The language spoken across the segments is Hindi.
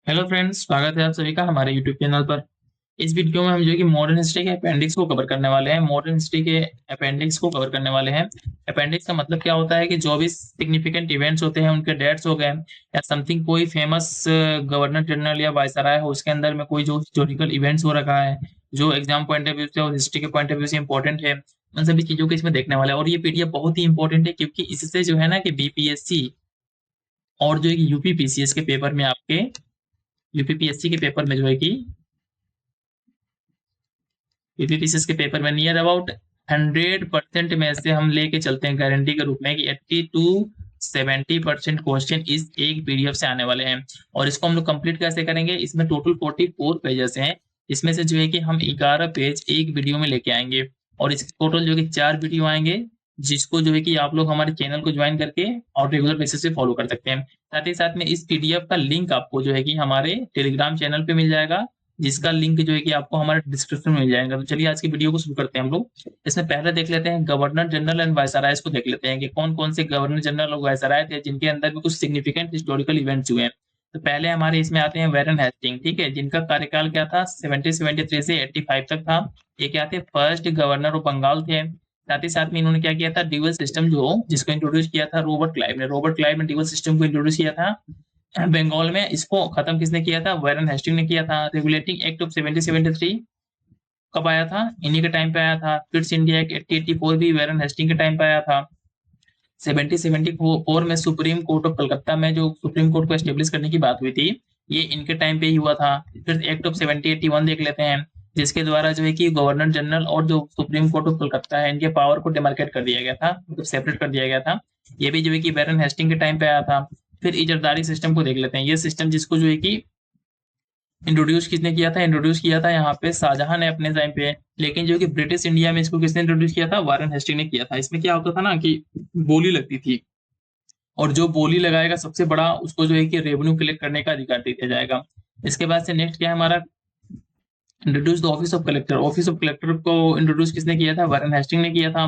हेलो फ्रेंड्स, स्वागत है आप सभी का हमारे यूट्यूब चैनल पर। इस वीडियो में हम जो है कि मॉडर्न हिस्ट्री के अपेंडिक्स को कवर करने वाले हैं। मॉडर्न हिस्ट्री के अपेंडिक्स को कवर करने वाले हैं। अपेंडिक्स का मतलब क्या होता है कि जो भी सिग्निफिकेंट इवेंट्स होते हैं, उनके डेट्स हो गए या समथिंग, कोई फेमस गवर्नर जनरल या वायसराय हो, उसके अंदर में कोई जो हिस्टोरिकल इवेंट्स हो रखा है, जो एग्जाम पॉइंट ऑफ व्यू से और हिस्ट्री के पॉइंट ऑफ व्यू से इंपॉर्टेंट है, उन सभी चीजों को इसमें देखने वाला है। और ये पीडीएफ बहुत ही इंपॉर्टेंट है, क्योंकि इससे जो है ना कि बीपीएससी और जो है कि यूपीपीसीएस के पेपर में आपके यूपीपीएससी के पेपर में जो है कि यूपीपीसीएस के पेपर में नियर अबाउट 100% में से हम लेके चलते हैं गारंटी के रूप में कि 80 to 70% क्वेश्चन इस एक पीडीएफ से आने वाले हैं। और इसको हम लोग कंप्लीट कैसे करेंगे? इसमें टोटल 44 पेजेस हैं। इसमें से जो है कि हम 11 पेज एक वीडियो में लेके आएंगे, और इस टोटल जो है कि 4 वीडियो आएंगे, जिसको जो है कि आप लोग हमारे चैनल को ज्वाइन करके और रेगुलर बेसिस पे फॉलो कर सकते हैं। साथ ही साथ में इस पीडीएफ का लिंक आपको जो है कि हमारे टेलीग्राम चैनल पे मिल जाएगा, जिसका लिंक जो है कि आपको हमारे डिस्क्रिप्शन में मिल जाएगा। तो चलिए आज की वीडियो को शुरू करते हैं हम लोग। इसमें पहले देख लेते हैं गवर्नर जनरल एंड वायसरायज को देख लेते हैं कि कौन कौन से गवर्नर जनरल और वायसराय थे जिनके अंदर भी कुछ सिग्निफिकेंट हिस्टोरिकल इवेंट्स हुए हैं। तो पहले हमारे इसमें आते हैं वैरन हेस्टिंग, ठीक है, जिनका कार्यकाल क्या था, 1773 से 85 तक था। ये क्या थे? फर्स्ट गवर्नर ऑफ बंगाल थे। साथ ही साथ में इन्होंने क्या किया था, ड्यूअल सिस्टम जो जिसको इंट्रोड्यूस किया था रॉबर्ट क्लाइव ने ड्यूअल सिस्टम को इंट्रोड्यूस किया था बंगाल में। इसको खत्म किसने किया था? वारेन हेस्टिंग ने किया था। रेगुलेटिंग एक्ट ऑफ 1773 कब आया था? इन्हीं के टाइम पे आया था। फिट्स इंडिया एक्ट 1884 भी वारेन हेस्टिंग के टाइम पे आया था। 1774 में सुप्रीम कोर्ट ऑफ कलकत्ता में जो सुप्रीम कोर्ट को एस्टेब्लिश करने की बात हुई थी, ये इनके टाइम पे ही हुआ था। फिर एक्ट ऑफ 1781 देख लेते हैं, जिसके द्वारा जो है कि गवर्नर जनरल और जो सुप्रीम कोर्ट ऑफ कलकत्ता है, इनके पावर को डिमार्केट कर दिया गया था, मतलब सेपरेट कर दिया गया था। ये भी जो है कि वारेन हेस्टिंग के टाइम पे आया था। फिर इजरदारी सिस्टम को देख लेते हैं। ये सिस्टम जिसको जो है कि इंट्रोड्यूस किसने किया था? इंट्रोड्यूस किया था यहाँ पे शाहजहां ने अपने टाइम पे। लेकिन जो कि ब्रिटिश इंडिया में इसको किसने इंट्रोड्यूस किया था? वारेन हेस्टिंग ने किया था। इसमें क्या होता था ना कि बोली लगती थी, और जो बोली लगाएगा सबसे बड़ा, उसको जो है कि रेवेन्यू कलेक्ट करने का अधिकार दे दिया जाएगा। इसके बाद से नेक्स्ट क्या है हमारा? Introduce the office of collector. Office of collector को इंट्रोड्यूस किसने किया था? वारेन हेस्टिंग ने किया था।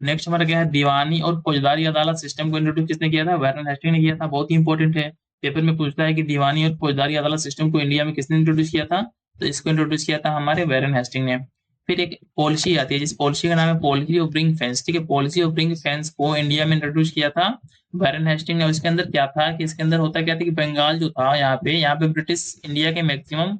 नेक्स्ट हमारा क्या है? दीवानी और फौजदारी अदालत सिस्टम को इंट्रोड्यूस किसने किया था? वारेन हेस्टिंग ने किया था। बहुत ही इंपॉर्टेंट है, पेपर में पूछता है कि दीवानी और फौजदारी अदालत सिस्टम को इंडिया में किसने इंट्रोड्यूस किया था? तो इसको इंट्रोड्यूस किया था हमारे वारेन हेस्टिंग ने। फिर एक पॉलिसी आती है, जिस पॉलिसी का नाम है पॉलिसी ऑफ रिंग फेंस, ठीक है। पॉलिसी ऑफ रिंग फेंस को इंडिया में इंट्रोड्यूस किया था वारेन हेस्टिंग ने। उसके अंदर क्या था कि इसके अंदर होता क्या था कि बंगाल जो था, यहाँ पे ब्रिटिश इंडिया के मैक्सिमम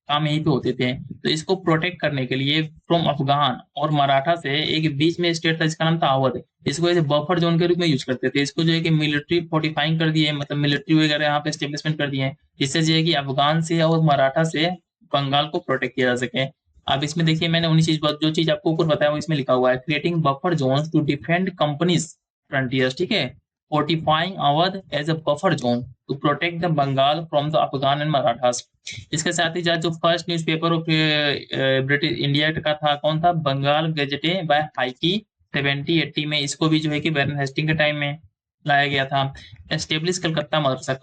काम यहीं पे होते थे। तो इसको प्रोटेक्ट करने के लिए फ्रॉम अफगान और मराठा से एक बीच में स्टेट था जिसका नाम था अवध। इसको ऐसे बफर जोन के रूप में यूज करते थे। इसको जो है कि मिलिट्री फोर्टिफाइंग कर दिए, मतलब मिलिट्री वगैरह यहाँ पे स्टेब्लिशमेंट कर दिए, जिससे जो है कि अफगान से और मराठा से बंगाल को प्रोटेक्ट किया जा सके। अब इसमें देखिए, मैंने उन्हीं चीज जो चीज आपको ऊपर बताया वो इसमें लिखा हुआ है, creating buffer zone to defend companies frontiers, ठीक है। Fortifying Awadh as a buffer zone to protect the Bengal from the Afghan and Marathas. इसके साथ ही जो first newspaper of British India का था, कौन था? बंगाल गजटे बाय हाईकी 1780 में। इसको भी जो है कि वारेन हेस्टिंग के टाइम में लाया गया था। एस्टेब्लिश कलकत्ता मदरसा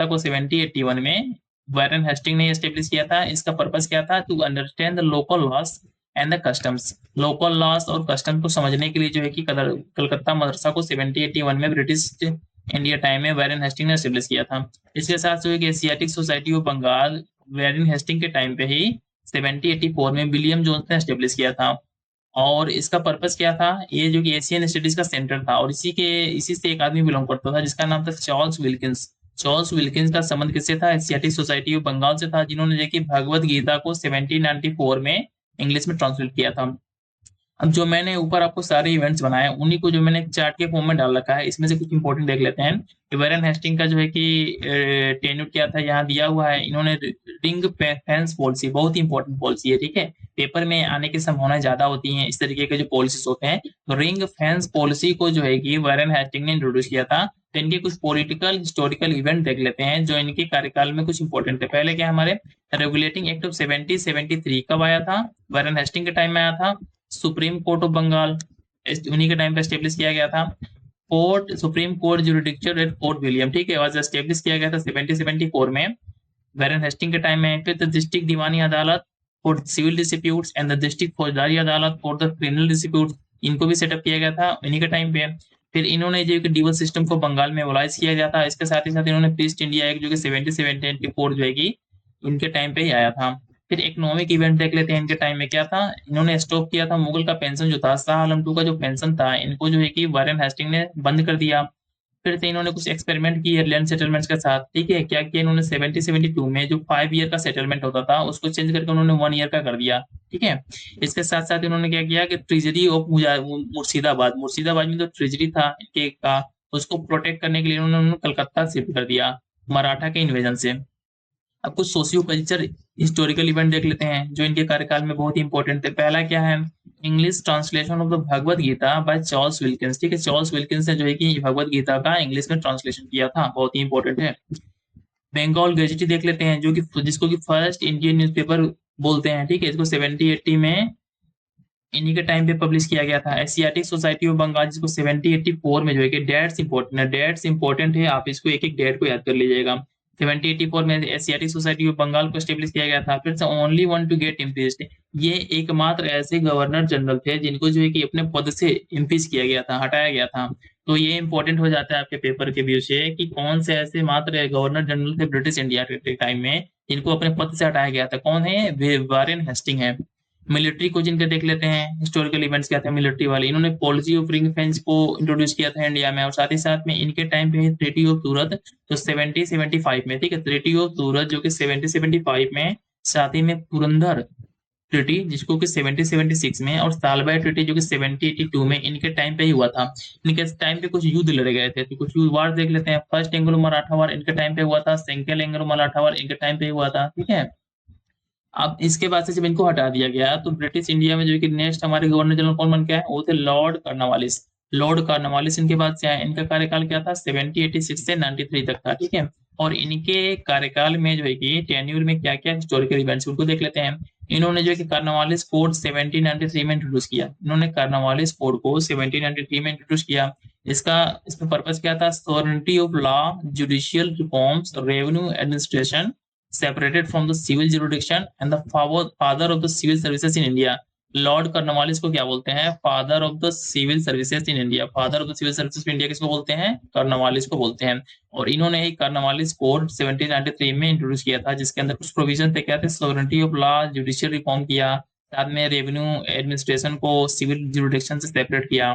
को 1781 में वारेन हेस्टिंग ने एस्टेब्लिश किया था। इसका पर्पस क्या था? To understand the local laws and the customs. Local laws और कस्टम को समझने के लिए जो है कि कलकत्ता मदरसा को 1781 में ब्रिटिश इंडिया टाइम में वारेन हेस्टिंग ने एस्टेब्लिश किया था। इसके साथ जो एक Asiatic Society of Bengal Warren Hasting के टाइम पे ही 1784 में विलियम जोन्स ने एस्टेब्लिश किया था। और इसका पर्पस क्या था? ये जो कि एशियन स्टडीज का सेंटर था, और इसी से एक आदमी बिलोंग करता था जिसका नाम था चार्ल्स विल्किंस। चार्ल्स विल्किंस का संबंध किससे था? एशियाटिक सोसाइटी ऑफ बंगाल से था, जिन्होंने जो कि भगवत गीता को 1794 में इंग्लिश में ट्रांसलेट किया था। अब जो मैंने ऊपर आपको सारे इवेंट्स बनाए, उन्हीं को जो मैंने चार्ट के फॉर्म में डाल रखा है, इसमें से कुछ इंपॉर्टेंट देख लेते हैं कि वारेन हेस्टिंग का जो है कि टेन्यूर क्या था, यहाँ दिया हुआ है। इन्होंने रिंग फेंस पॉलिसी, बहुत ही इंपॉर्टेंट पॉलिसी है, ठीक है, पेपर में आने की संभावना ज्यादा होती है इस तरीके के जो पॉलिसीज होते हैं। तो रिंग फेंस पॉलिसी को जो है कि वारेन हेस्टिंग ने इंट्रोड्यूस किया था। तो इनके कुछ पॉलिटिकल हिस्टोरिकल इवेंट देख लेते हैं जो इनके कार्यकाल में कुछ इंपॉर्टेंट थे। पहले क्या हमारे? रेगुलेटिंग एक्ट ऑफ 1773 कब आया था? वारेन हेस्टिंग के टाइम में आया था। सुप्रीम कोर्ट ऑफ बंगाल उन्हीं के टाइम पे स्टेब्लिश किया गया था। Court supreme court judicature at Fort William, ठीक है, वाज एस्टेब्लिश किया गया था 1774 में वारेन हेस्टिंग के टाइम में। फिर the district Diwani Adalat for civil disputes and the district Faujdari Adalat for the criminal disputes, इनको भी सेटअप किया गया था इन्हीं के टाइम पे। फिर इन्होंने जो कि डीवल सिस्टम को बंगाल में एबोलाइज किया गया था। इसके साथ ही साथ इन्होंने ईस्ट इंडिया एक्ट जो कि 1774 जो है कि इनके टाइम पे ही आया था। फिर इकोनॉमिक इवेंट देख लेते हैं इनके टाइम में क्या था। इन्होंने स्टॉप किया था मुगल का पेंशन जो था, शाह आलम टू का जो पेंशन था, इनको जो है कि वारेन हेस्टिंग ने बंद कर दिया। फिर से इन्होंने कुछ एक्सपेरिमेंट किए लैंड सेटलमेंट्स के साथ। ठीक है, क्या किया इन्होंने 1772 में जो 5 ईयर का सेटलमेंट होता था उसको चेंज करके उन्होंने 1 ईयर का कर दिया। ठीक है, इसके साथ साथ इन्होंने क्या किया कि ट्रेजरी ऑफ मुर्शिदाबाद, मुर्शिदाबाद में जो ट्रेजरी था इनके का, उसको प्रोटेक्ट करने के लिए उन्होंने कलकत्ता शिफ्ट कर दिया मराठा के इन्वेजन से। अब कुछ सोशियो कल्चर हिस्टोरिकल इवेंट देख लेते हैं जो इनके कार्यकाल में बहुत ही इंपॉर्टेंट थे। पहला क्या है, English translation of the Bhagavad Gita by Charles Wilkins. ठीक है, चार्ल्स विल्किंस ने जो है कि भगवत गीता का इंग्लिश में ट्रांसलेशन किया था, बहुत ही इंपॉर्टेंट है। बंगाल गेजेटी देख लेते हैं जो कि जिसको कि फर्स्ट इंडियन न्यूज़पेपर बोलते हैं। ठीक है, इसको 70-80 में इन्हीं के टाइम पे पब्लिश किया गया था। एशियाटिक सोसाइटी ऑफ बंगाल जिसको 70-84 में जो है कि डेट्स इंपॉर्टेंट है, डेट्स इंपॉर्टेंट है, आप इसको एक एक डेट को याद कर लीजिएगा। 70-84 में एशियाटिक सोसाइटी ऑफ बंगाल को स्टेब्लिश किया गया था। फिर से only one to get impeached, ये एकमात्र ऐसे गवर्नर जनरल थे जिनको जो है कि अपने पद से इम्पीच किया गया था, हटाया गया था। तो ये इंपॉर्टेंट हो जाता है आपके पेपर के व्यू से कि कौन से ऐसे मात्र गवर्नर जनरल थे ब्रिटिश इंडिया के टाइम में जिनको अपने पद से हटाया गया था। कौन है, वारेन हेस्टिंग है। मिलिट्री को जिनके देख लेते हैं हिस्टोरिकल इवेंट्स क्या थे मिलिट्री वाले। इन्होंने पॉलिसी ऑफ रिंग फेंस को इंट्रोड्यूस किया था इंडिया में, और साथ ही साथ में इनके टाइम पे ट्रीटी ऑफ सूरत जो 70-75 में। ठीक है, ट्रीटी ऑफ सूरत जो कि 70-75 में, साथ ही में पुरंदर ट्रीटी जिसको कि 70-76 में, और सालबाई ट्रीटी जो कि 70-82 में इनके टाइम पे ही हुआ था। इनके टाइम पे कुछ युद्ध लड़े गए थे, तो कुछ युद्ध वार देख लेते हैं। फर्स्ट एंग्लो मराठा वार इनके टाइम पे हुआ था, सेकेंड एंग्लो मराठा वार इनके टाइम पे हुआ था। ठीक है, अब इसके बाद से जब इनको हटा दिया गया तो ब्रिटिश इंडिया में जो कि नेक्स्ट हमारे गवर्नर जनरल कौन बन गया है, वो थे लॉर्ड कार्नवालिस। लॉर्ड कार्नवालिस इनके बाद से आए। इनका कार्यकाल क्या था, 70-86 से 93 तक था। ठीक है, और इनके कार्यकाल में जो है कि टेन्यूर में क्या क्या हिस्टोरिकल इवेंट्स उनको देख लेते हैं। इन्होंने जो है कि कार्नवालिस कोड 1793 में इंट्रोड्यूस किया। इन्होंने कार्नवालिस कोड को 1793 में इंट्रोड्यूस किया। इसमें पर्पस क्या था, sovereignty of law, judicial reforms, revenue administration separated from the civil jurisdiction and the father of the civil services in India। Lord Cornwallis को क्या बोलते हैं, father of the civil services in India. Father of the civil services in India किसको बोलते हैं, कर्नवालिस को बोलते हैं। और इन्होंने एक कर्नवालिस कोड 1793 में इंट्रोड्यूस किया था जिसके अंदर कुछ प्रोविजन थे, क्या थे, sovereignty of law, judicial reform किया, साथ में रेवेन्यू एडमिनिस्ट्रेशन को सिविल जुरिडिक्शन से सेपरेट किया।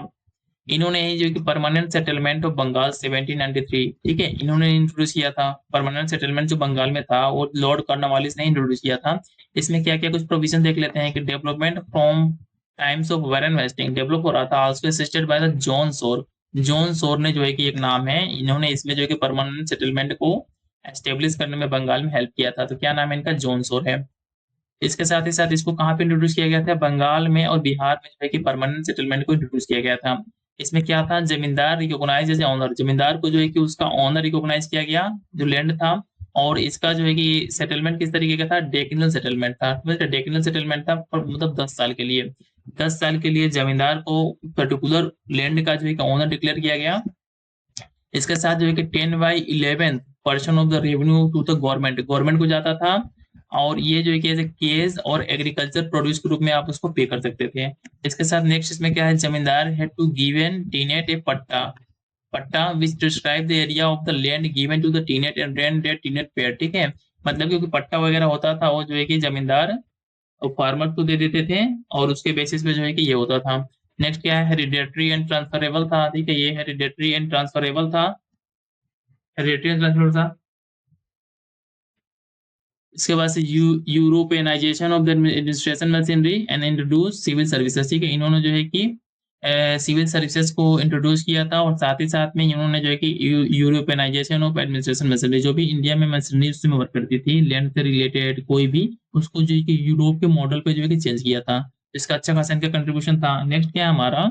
इन्होंने जो कि परमानेंट सेटलमेंट ऑफ बंगाल 1793, ठीक है, इन्होंने इंट्रोड्यूस किया था। परमानेंट सेटलमेंट जो बंगाल में था वो लॉर्ड कॉर्नवालिस ने इंट्रोड्यूस किया था। इसमें क्या क्या कुछ प्रोविजन देख लेते हैं कि development from times of Warren wasting develop हो रहा था, also assisted by the John सोर। जॉन सोर ने जो है कि एक नाम है, इन्होंने इसमें जो है कि परमानेंट सेटलमेंट को एस्टेब्लिश करने में बंगाल में हेल्प किया था। तो क्या नाम है इनका, जॉन सोर है। इसके साथ ही साथ इसको कहाँ पे इंट्रोड्यूस किया गया था, बंगाल में और बिहार में जो है कि परमानेंट सेटलमेंट को इंट्रोड्यूस किया गया था। इसमें क्या था, जमींदार रिकॉग्नाइज एज ऑनर, जमींदार को जो है कि उसका ऑनर रिकॉग्नाइज किया गया जो लैंड था। और इसका जो है कि सेटलमेंट किस तरीके का था, डेकनल सेटलमेंट था। डेकनल सेटलमेंट था पर मतलब 10 साल के लिए, 10 साल के लिए जमींदार को पर्टिकुलर लैंड का जो है कि ऑनर डिक्लेयर किया गया। इसके साथ जो है कि 10/11 portion of the revenue to the government, government को जाता था। और ये जो है कि एज केज और एग्रीकल्चर प्रोड्यूस के रूप में आप उसको पे कर सकते थे। इसके साथ नेक्स्ट इसमें क्या है, zamindar had to given tenant a patta, patta which describe the area of the land given to the tenant and rent that tenant payer. ठीक है, मतलब क्योंकि पट्टा वगैरह होता था वो जो है कि जमींदार और फार्मर को दे देते थे, और उसके बेसिस पे जो है कि ये होता था। नेक्स्ट क्या है, हेरिडेटरी एंड ट्रांसफरेबल था। ठीक है, ये हेरिडेटरी एंड ट्रांसफरेबल था, हेरिडेटरी एंड ट्रांसफरेबल था। इसके बाद से Europeanisation of the administration machinery and introduce civil services. ठीक है, इन्होंने जो है कि सिविल सर्विसेज को इंट्रोड्यूस किया था, और साथ ही साथ में इन्होंने जो है कि यूरोपियनाइजेशन ऑफ एडमिनिस्ट्रेशन मशीनरी, जो भी इंडिया में मशीनरी उसमें वर्क करती थी लैंड से रिलेटेड कोई भी, उसको जो है कि यूरोप के मॉडल पे जो है कि चेंज किया था। इसका अच्छा खासा इनका कंट्रीब्यूशन था। नेक्स्ट क्या है हमारा,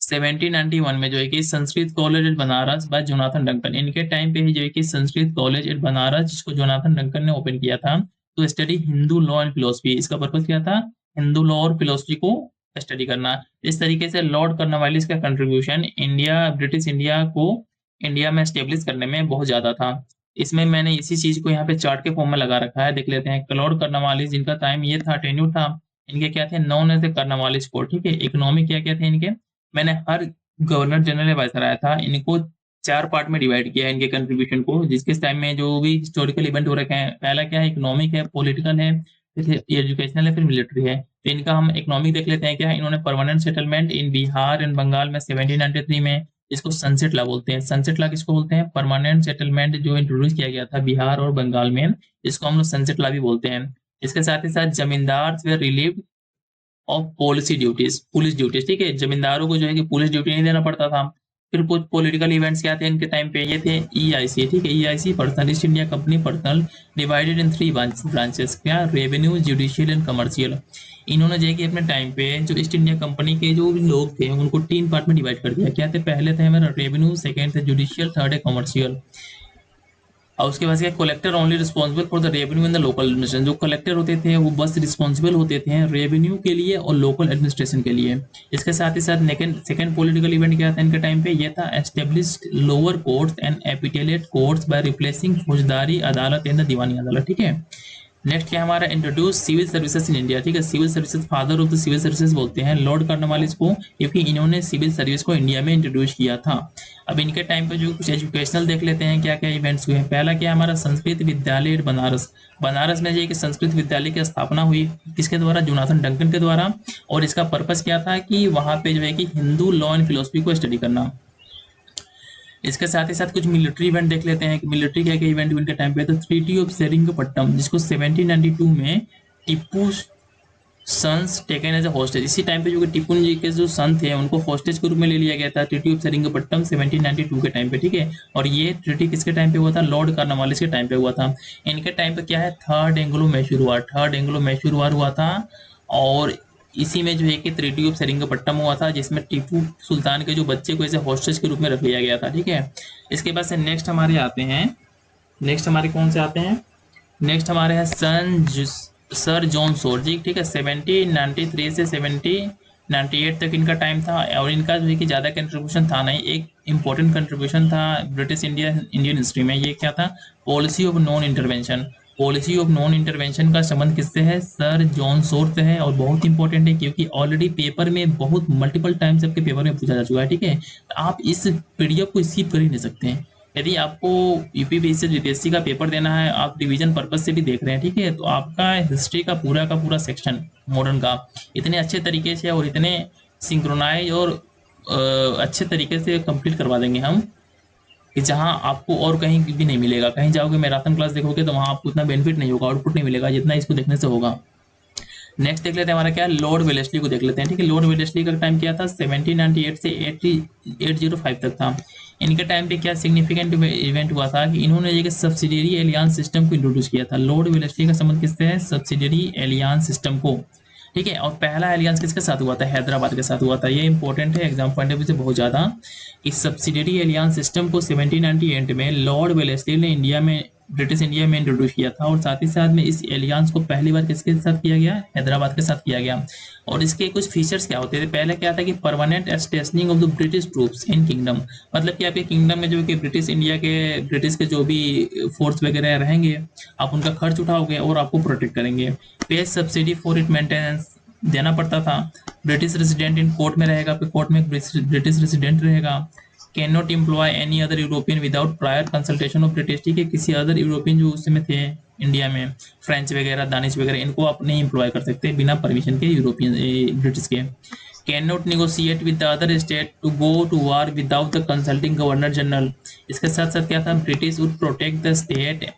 1791 में जो है कि Sanskrit college at Banaras by Jonathan Duncan. इनके टाइम पे ही जो है कि संस्कृत कॉलेज एट बनारस जिसको जोनाथन डंकन ने ओपन किया था to study Hindu law and philosophy. इसका पर्पस क्या था, हिंदू लॉ और फिलोसफी को स्टडी करना। इस तरीके से लॉर्ड कॉर्नवालिस का कंट्रीब्यूशन इंडिया, ब्रिटिश इंडिया को इंडिया में स्टेब्लिश करने में बहुत ज्यादा था। इसमें मैंने इसी चीज को यहाँ पे चार्ट के फॉर्म में लगा रखा है, देख लेते हैं। लॉर्ड कॉर्नवालिस जिनका टाइम ये था, टेन्यूर था, इनके क्या थे, known as a Cornwallis code. ठीक है, इकोनॉमी क्या क्या थे इनके, मैंने हर गवर्नर जनरल या वायसराय था, इनको 4 पार्ट में डिवाइड किया है इनके कंट्रीब्यूशन को, जिसके टाइम में जो भी हिस्टोरिकल इवेंट हो रखे हैं, पहला क्या है, इकोनॉमिक है, पॉलिटिकल है, फिर एजुकेशनल है, फिर मिलिट्री है। तो इनका हम इकोनॉमिक देख लेते हैं। क्या है, इन्होंने permanent settlement in Bihar and Bengal में 1793 में, इसको सनसेट लॉ बोलते हैं। सनसेट लॉ किसको बोलते हैं, परमानेंट सेटलमेंट जो इंट्रोड्यूस किया गया था बिहार और बंगाल में, इसको हम लोग सनसेट लॉ भी बोलते हैं। इसके साथ ही साथ जमींदार वे relieve of policy duties, police duties, ठीक है, जमींदारों को जो है कि पुलिस ड्यूटी नहीं देना पड़ता था। फिर कुछ पॉलिटिकल इवेंट्स क्या थे इनके टाइम पे, ये थे ईआईसी, ठीक है, EIC personal, east India company personal, divided in 3 branches, क्या, रेवेन्यू, जुडिशियल एंड कमर्शियल। इन्होंने जो है कि अपने टाइम पे जो ईस्ट इंडिया कंपनी के जो भी लोग थे उनको 3 पार्ट में डिवाइड कर दिया। क्या थे, पहले थे हमारा रेवेन्यू, सेकेंड थे जुडिशियल, थर्ड है कमर्शियल। और उसके बाद क्या, collector only responsible for the revenue in the local administration. जो कलेक्टर होते थे वो बस रिस्पॉन्सिबल होते थे रेवेन्यू के लिए और लोकल एडमिनिस्ट्रेशन के लिए। इसके साथ ही साथ सेकंड पॉलिटिकल इवेंट क्या था इनके टाइम पे, ये था established lower courts and appellate courts by replacing फौजदारी अदालत इन द दीवानी अदालत, ठीक है। नेक्स्ट क्या हमारा, introduce civil services in India, ठीक है, civil services, father of the civil services बोलते हैं लॉर्ड कार्नवालिस को, क्योंकि इन्होंने सिविल सर्विस को इंडिया में इंट्रोड्यूस किया था। अब इनके टाइम पे जो कुछ एजुकेशनल देख लेते हैं क्या क्या इवेंट्स हुए हैं। पहला क्या हमारा, संस्कृत विद्यालय बनारस, बनारस में जो है कि संस्कृत विद्यालय की स्थापना हुई, किसके द्वारा, जोनाथन डंकन के द्वारा। और इसका पर्पस क्या था कि वहाँ पे जो है कि हिंदू लॉ एंड फिलोसफी को स्टडी करना। इसके साथ ही साथ कुछ मिलिट्री इवेंट देख लेते हैं कि मिलिट्री क्या क्या इवेंट उनके टाइम पे, तो ट्रीटी ऑफ सेरिंगपट्टम, जिसको 1792 में Tipu sons taken as a hostage, इसी टाइम पे जो कि टिप्पू जी के जो सन थे उनको हॉस्टेज के रूप में ले लिया गया था, ट्रीटी ऑफ सेरिंगपट्टम 1792 के टाइम पे, ठीक है। और ये ट्रीटी किसके टाइम पे हुआ था, लॉर्ड कार्नवालिस के टाइम पे हुआ था। इनके टाइम पे क्या है, थर्ड एंग्लो मैसूर वार, थर्ड एंग्लो मैसूर वार हुआ था। और इसी में जो है कि ट्रीटी ऑफ सेरिंगपट्टम हुआ था, जिसमें टीपू सुल्तान के जो बच्चे को ऐसे हॉस्टेज के रूप में रख लिया गया था, ठीक है। इसके बाद से नेक्स्ट हमारे आते हैं, नेक्स्ट हमारे कौन से आते हैं, नेक्स्ट हमारे हैं सर जॉन सोर जी, ठीक है, 1793 से 1798 तक इनका टाइम था। और इनका जो है कि ज़्यादा कंट्रीब्यूशन था नहीं, एक इंपॉर्टेंट कंट्रीब्यूशन था ब्रिटिश इंडियन हिस्ट्री में, ये क्या था, policy of non intervention. Policy of non intervention का संबंध किससे है, सर जॉन सोर से है। और बहुत इंपॉर्टेंट है क्योंकि ऑलरेडी पेपर में बहुत मल्टीपल टाइम्स आपके पेपर में पूछा जा चुका है, ठीक है। तो आप इस पीडीएफ को स्किप कर ही नहीं सकते हैं। यदि आपको यूपीपीएससी यूपीएससी का पेपर देना है, आप रिवीजन पर्पज से भी देख रहे हैं, ठीक है, तो आपका हिस्ट्री का पूरा सेक्शन मॉडर्न का इतने अच्छे तरीके से और इतने सिंक्रोनाइज और अच्छे तरीके से कंप्लीट करवा देंगे हम कि जहां आपको और कहीं भी नहीं मिलेगा। कहीं जाओगे मैराथन क्लास देखोगे तो वहां आपको उतना बेनिफिट नहीं होगा, आउटपुट नहीं मिलेगा जितना इसको देखने से होगा। नेक्स्ट देख लेते हैं हमारा क्या, लॉर्ड वेलेस्ली को देख लेते हैं, ठीक है। लॉर्ड वेलेस्ली का टाइम क्या था, 1798 से 1805 तक था। इनके टाइम पे क्या सिग्निफिकेंट इवेंट हुआ था कि इन्होंने एक सब्सिडियरी एलियांस सिस्टम को इंट्रोड्यूस किया था। लॉर्ड वेलेस्ली का संबंध किससे है, सब्सिडियरी एलियांस सिस्टम को, ठीक है। और पहला एलियांस किसके साथ हुआ था, हैदराबाद के साथ हुआ था। ये इंपॉर्टेंट है एग्जाम पॉइंट ऑफ व्यू से बहुत ज़्यादा। इस सब्सिडियरी एलियांस सिस्टम को 1798 में लॉर्ड वेलेस्ली ने ब्रिटिश इंडिया में इंट्रोड्यूस किया था। और साथ ही साथ में इस एलियांस को पहली बार किसके साथ किया गया, हैदराबाद के साथ किया गया। और इसके कुछ फीचर्स क्या होते थे, पहले क्या था कि permanent stationing of the British troops in kingdom, मतलब कि आपके किंगडम में जो कि ब्रिटिश के जो भी फोर्स वगैरह रहेंगे, आप उनका खर्च उठाओगे और आपको प्रोटेक्ट करेंगे। पे सब्सिडी फॉर इट मेंटेनेंस देना पड़ता था। ब्रिटिश रेसिडेंट इन कोर्ट में रहेगा, आपके कोर्ट में ब्रिटिश रेसिडेंट रहेगा। Can not employ any other European without prior consultation of British, ठीक है, किसी अदर यूरोपियन जो उस समय थे इंडिया में, फ्रेंच वगैरह, दानिश वगैरह, इनको आप नहीं एम्प्लॉय कर सकते बिना परमिशन के यूरोपियन ब्रिटिश के। Can not negotiate with the other state to go to war without the consulting governor general. इसके साथ साथ क्या था, British would protect the state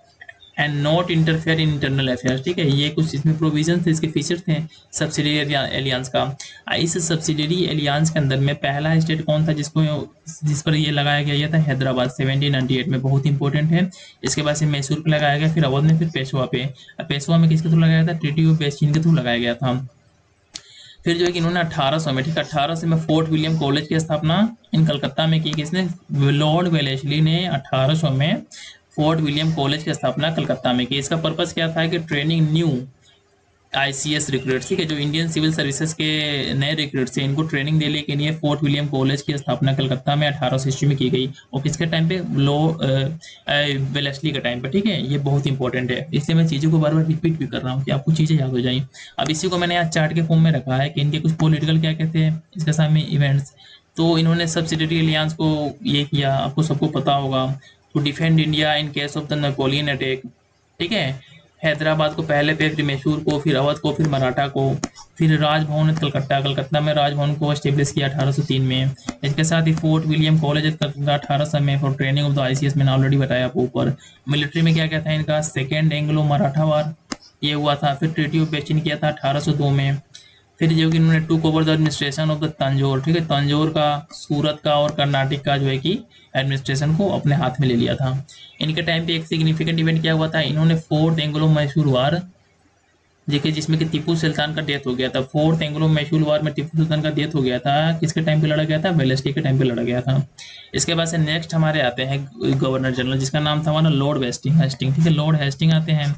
and not interfere in internal affairs, ठीक है। ये कुछ इसमें प्रोविजन थे, इसके फीचर थे सब्सिडियरी एलियांस का। इस सब्सिडियरी एलियांस के अंदर में पहला स्टेट कौन था जिस पर ये लगाया गया, ये था हैदराबाद 1798 में, बहुत इंपॉर्टेंट है। इसके बाद से मैसूर पे लगाया गया, फिर अवध में, फिर पेशवा पे। पेशवा में किसके थ्रू लगाया गया था, ट्रीटी ऑफ वेस्टिन के थ्रू लगाया गया था। फिर जो है कि इन्होंने 1800 में, ठीक है, 1800 में फोर्ट विलियम कॉलेज की स्थापना इन कलकत्ता में की। किसने, लॉर्ड वेलेस्ली ने 1800 में फोर्ट विलियम कॉलेज की स्थापना कलकत्ता में की। इसका पर्पस क्या था कि ट्रेनिंग न्यू आईसीएस रिक्रूट्स, ठीक है, जो इंडियन सिविल सर्विसेज के नए रिक्रूट्स हैं, इनको ट्रेनिंग देने के लिए फोर्ट विलियम कॉलेज की स्थापना कलकत्ता में 1800 ईस्वी में की गई। और किसके टाइम पे, वेलेस्ली के टाइम पे, ठीक है। ये बहुत इंपॉर्टेंट है, इसलिए मैं चीज़ों को बार बार रिपीट भी कर रहा हूँ कि आपको चीज़ें याद हो जाएं। अब इसी को मैंने यहाँ चार्ट के फॉर्म में रखा है कि इनके कुछ पॉलिटिकल क्या कहते हैं, इसके सामने इवेंट्स, तो इन्होंने सब्सिडियरी अलियांस को ये किया, आपको सबको पता होगा, to defend India in case of the Napoleon attack. ठीक है, हैदराबाद को पहले, फिर मैसूर को, फिर अवध को, फिर मराठा को, फिर राजभवन कलकत्ता, कलकत्ता में राजभवन को एस्टेब्लिश किया 1803 में। इसके साथ ही फोर्ट विलियम कॉलेज कलकत्ता 1800 में for training of the ICS, मैंने ऑलरेडी बताया आपको ऊपर। मिलिट्री में क्या क्या था इनका, सेकेंड एंग्लो मराठा वार ये हुआ था, फिर ट्रीटी ऑफ पेचिन किया था 1802 में। फिर जो कि इन्होंने took over the administration of the Tanjore, ठीक है, तंजौर का, सूरत का और कर्नाटक का जो है कि एडमिनिस्ट्रेशन को अपने हाथ में ले लिया था। इनके टाइम पे एक सिग्निफिकेंट इवेंट क्या हुआ था, इन्होंने फोर्थ एंग्लो मैसूर वार, देखिए जिसमें कि टीपू सुल्तान का डेथ हो गया था। फोर्थ एंग्लो मैसूर वार में टीपू सुल्तान का डेथ हो गया था, किसके टाइम पे लड़ा गया था, वेलेस्ली के टाइम पे लड़ा गया था। इसके बाद से नेक्स्ट हमारे आते हैं गवर्नर जनरल, जिसका नाम था हमारा लॉर्ड हेस्टिंग, ठीक है, लॉर्ड हेस्टिंग आते हैं।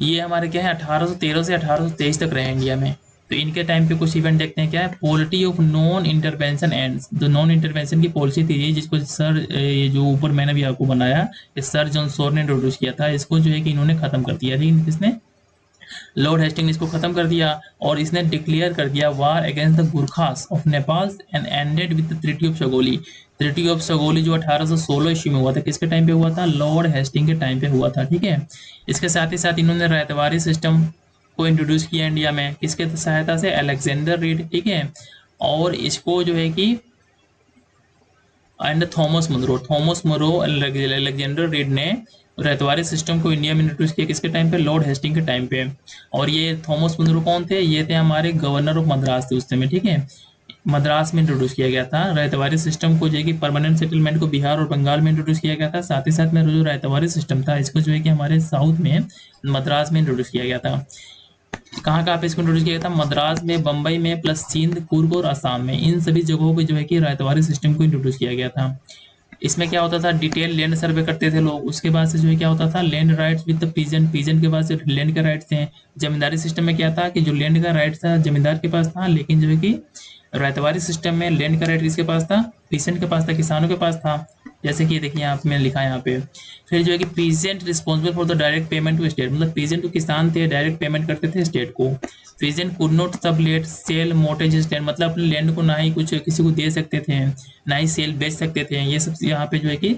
ये हमारे क्या है 1813 से 1823 तक रहे इंडिया में। तो इनके टाइम पे कुछ इवेंट देखते हैं, क्या है, polity of non intervention ends, जो नॉन इंटरवेंशन की पॉलिसी थी, जिसको सर ये जो ऊपर मैंने भी आपको बनाया, कि सर जॉन सोर ने इंट्रोड्यूस किया था, इसको जो है कि इन्होंने खत्म कर दिया थी, किसने, लॉर्ड हेस्टिंग ने इसको खत्म कर दिया। और इसने डिक्लेयर कर दिया war against the Gurkhas of Nepal and ended with the treaty of Sagauli. Treaty of Sagauli जो 1816 ईस्वी में हुआ था, किसके टाइम पे हुआ था, लॉर्ड हेस्टिंग के टाइम पे हुआ था। ठीक है, इसके साथ ही साथ इन्होंने रैतवारी सिस्टम को इंट्रोड्यूस किया इंडिया में, किसके सहायता से, अलेक्जेंडर रीड, ठीक है, और इसको जो है कि and Thomas Munro Alexander Read ने रैतवारी सिस्टम को इंडिया में इंट्रोड्यूस किया, किसके टाइम पे, लॉर्ड हेस्टिंग के टाइम पे। और ये थॉमस मुनरो कौन थे, ये थे हमारे गवर्नर ऑफ मद्रास थे उस समय। ठीक है, मद्रास में इंट्रोड्यूस किया गया था रैतवारी सिस्टम को, जो है कि परमानेंट सेटलमेंट को बिहार और बंगाल में इंट्रोड्यूस किया गया था। साथ ही साथ में जो रैतवारी सिस्टम था, इसको जो है कि हमारे साउथ में मद्रास में इंट्रोड्यूस किया गया था। कहाँ कहाँ पे इसको इंट्रोड्यूस किया गया था, मद्रास में, बम्बई में, प्लस सिंध, कुर्ग और असम में, इन सभी जगहों पे जो है कि रैतवारी सिस्टम को इंट्रोड्यूस किया गया था। इसमें क्या होता था, डिटेल लैंड सर्वे करते थे लोग, उसके बाद से जो है क्या होता था, land rights with the peasant, peasant के पास से लैंड के राइट्स थे। जमींदारी सिस्टम में क्या था कि जो लैंड का राइट था जमींदार के पास था, लेकिन जो है कि रैतवारी सिस्टम में लैंड का राइट किसके पास था, पीसेंट के पास था, किसानों के पास था। जैसे कि देखिए यहाँ पे मैंने लिखा है यहाँ पे। फिर जो है कि peasant responsible for the direct payment to state, मतलब पीजेंट तो किसान थे, डायरेक्ट पेमेंट करते थे स्टेट को। Peasant could not sublet sell mortgage stand, मतलब अपने लैंड को ना ही कुछ किसी को दे सकते थे, ना ही सेल बेच सकते थे, ये सब यहाँ पे जो है कि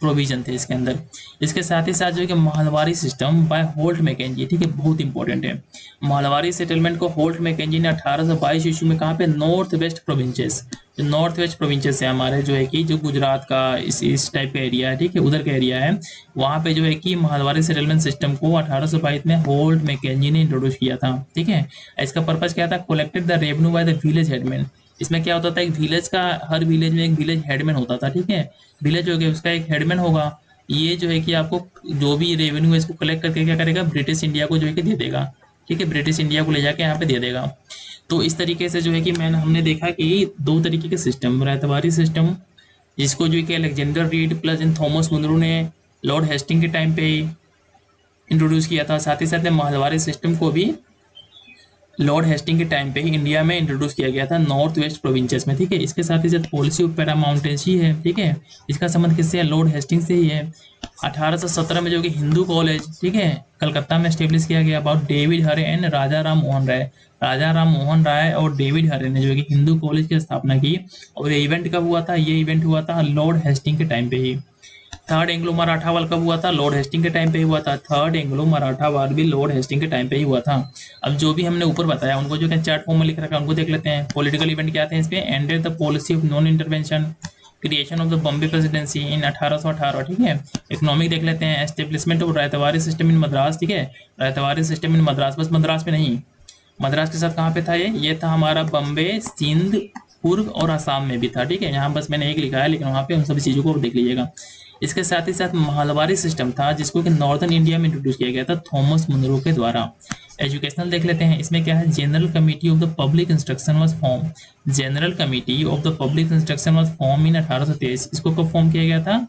प्रोविजन थे इसके अंदर। इसके साथ ही साथ जो है कि माहलवारी सिस्टम बाय होल्ट मैकेंजी, ठीक है, बहुत इंपॉर्टेंट है। माहलवारी सेटलमेंट को होल्ट मैकेंजी ने 1822 ईस्वी में, कहाँ पे, नॉर्थ वेस्ट प्रोविंसेस, जो नॉर्थ वेस्ट प्रोविंसेस है हमारे, जो है कि जो गुजरात का इस टाइप का एरिया है, ठीक है, उधर का एरिया है, वहाँ पे जो है कि माहलवारी सेटलमेंट सिस्टम को 1822 में होल्ट मैकेंजी ने इंट्रोड्यूस किया था। ठीक है, इसका पर्पज क्या था, collected the revenue by the village headman. इसमें क्या होता था, एक विलेज का, हर विलेज में एक विलेज हेडमैन होता था। ठीक है, विलेज हो गया, उसका एक हेडमैन होगा, ये जो है कि आपको जो भी रेवेन्यू है इसको कलेक्ट करके क्या करेगा, ब्रिटिश इंडिया को जो है कि दे देगा। ठीक है, ब्रिटिश इंडिया को ले जाके यहाँ पे दे देगा। तो इस तरीके से जो है कि हमने देखा कि दो तरीके के सिस्टम, रैतवारी सिस्टम जिसको जो है कि अलेक्जेंडर रीड प्लस इन थॉमस मुनरो ने लॉर्ड हेस्टिंग के टाइम पे इंट्रोड्यूस किया था, साथ ही साथ माहलवारी सिस्टम को भी लॉर्ड हेस्टिंग के टाइम पे ही इंडिया में इंट्रोड्यूस किया गया था नॉर्थ वेस्ट प्रोविंसेस में। ठीक है, इसके साथ ही साथ पॉलिसी ऑफ पैरामाउंटेंसी है, ठीक है, इसका संबंध किससे है, लॉर्ड हेस्टिंग से ही है। 1817 में जो कि हिंदू कॉलेज, ठीक है, कलकत्ता में स्टेब्लिश किया गया अबाउट डेविड हरे एंड राजा राम मोहन राय। राजा राम मोहन राय और डेविड हरे ने जो कि हिंदू कॉलेज की स्थापना की। और ये इवेंट कब हुआ था, ये इवेंट हुआ था लॉर्ड हेस्टिंग के टाइम पे ही। थर्ड एंग्लो मराठा वार कब हुआ था, लॉर्ड हेस्टिंग के टाइम पे ही हुआ था। थर्ड एंग्लो मराठा वार भी लॉर्ड हेस्टिंग के टाइम पे ही हुआ था। अब जो भी हमने ऊपर बताया उनको जो क्या चार्ट फॉर्म में लिख रखा है उनको देख लेते हैं। पॉलिटिकल इवेंट क्या थे इसमें, ended the policy of non intervention, creation of the Bombay presidency in 1818, ठीक है। इकोनॉमिक देख लेते हैं, establishment of ryotwari system in Madras, ठीक है, रायतवारी सिस्टम इन मद्रास, बस मद्रास में नहीं, मद्रास के साथ कहाँ पे था, ये था हमारा बम्बे, सिंध, कुर्ग और असम में भी था। ठीक है, यहाँ बस मैंने एक लिखा है, लेकिन वहाँ पे उन सभी चीज़ों को देख लीजिएगा। इसके साथ ही साथ माहलवारी सिस्टम था जिसको कि नॉर्दर्न इंडिया में इंट्रोड्यूस किया गया था थॉमस मुनरो के द्वारा। एजुकेशनल देख लेते हैं, इसमें क्या है, general committee of the public instruction was form, general committee of the public instruction was form in 1823। इसको कब फॉर्म किया गया था,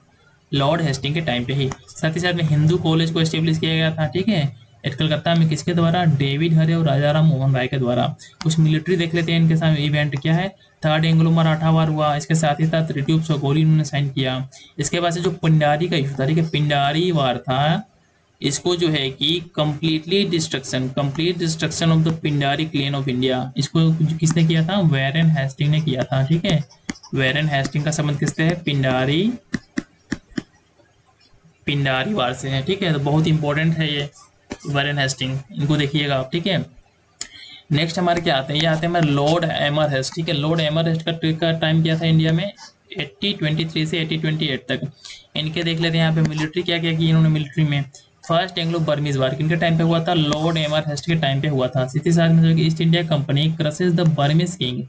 लॉर्ड हेस्टिंग के टाइम पे ही। साथ ही साथ में हिंदू कॉलेज को एस्टेब्लिश किया गया था, ठीक है, कलकत्ता में, किसके द्वारा, डेविड हरे और राजा राम मोहन राय के द्वारा। कुछ मिलिट्री देख लेते हैं, इनके साथ इवेंट क्या है, थर्ड एंग्लो मराठा वार हुआ, इसके साथ ही साथ ट्रीटी ऑफ सगोली उन्होंने साइन किया। इसके बाद से जो पिंडारी का इशू था, ठीक है, पिंडारी वार था, इसको जो है कि complete destruction of the Pindari clan of India, इसको किसने किया था? वेरन हेस्टिंग ने किया था। ठीक है, वेरन हेस्टिंग का संबंध किससे है? पिंडारी वार से है। ठीक है, तो बहुत इंपॉर्टेंट है ये वेरन हेस्टिंग, इनको देखिएगा आप। ठीक है, नेक्स्ट हमारे क्या आते हैं? ये आते हैं हमारे लॉर्ड एमरहेस्ट। ठीक है, लॉर्ड एमरहेस्ट का टाइम क्या था इंडिया में? 8023 से 8028 तक। इनके देख लेते हैं यहाँ पे मिलिट्री क्या क्या की इन्होंने मिलिट्री में। फर्स्ट एंग्लो बर्मीज वार किनके टाइम पे हुआ था? लॉर्ड एमरहेस्ट के टाइम पे हुआ था। साथ ही साथ में जो कि East India Company crosses the Burmese king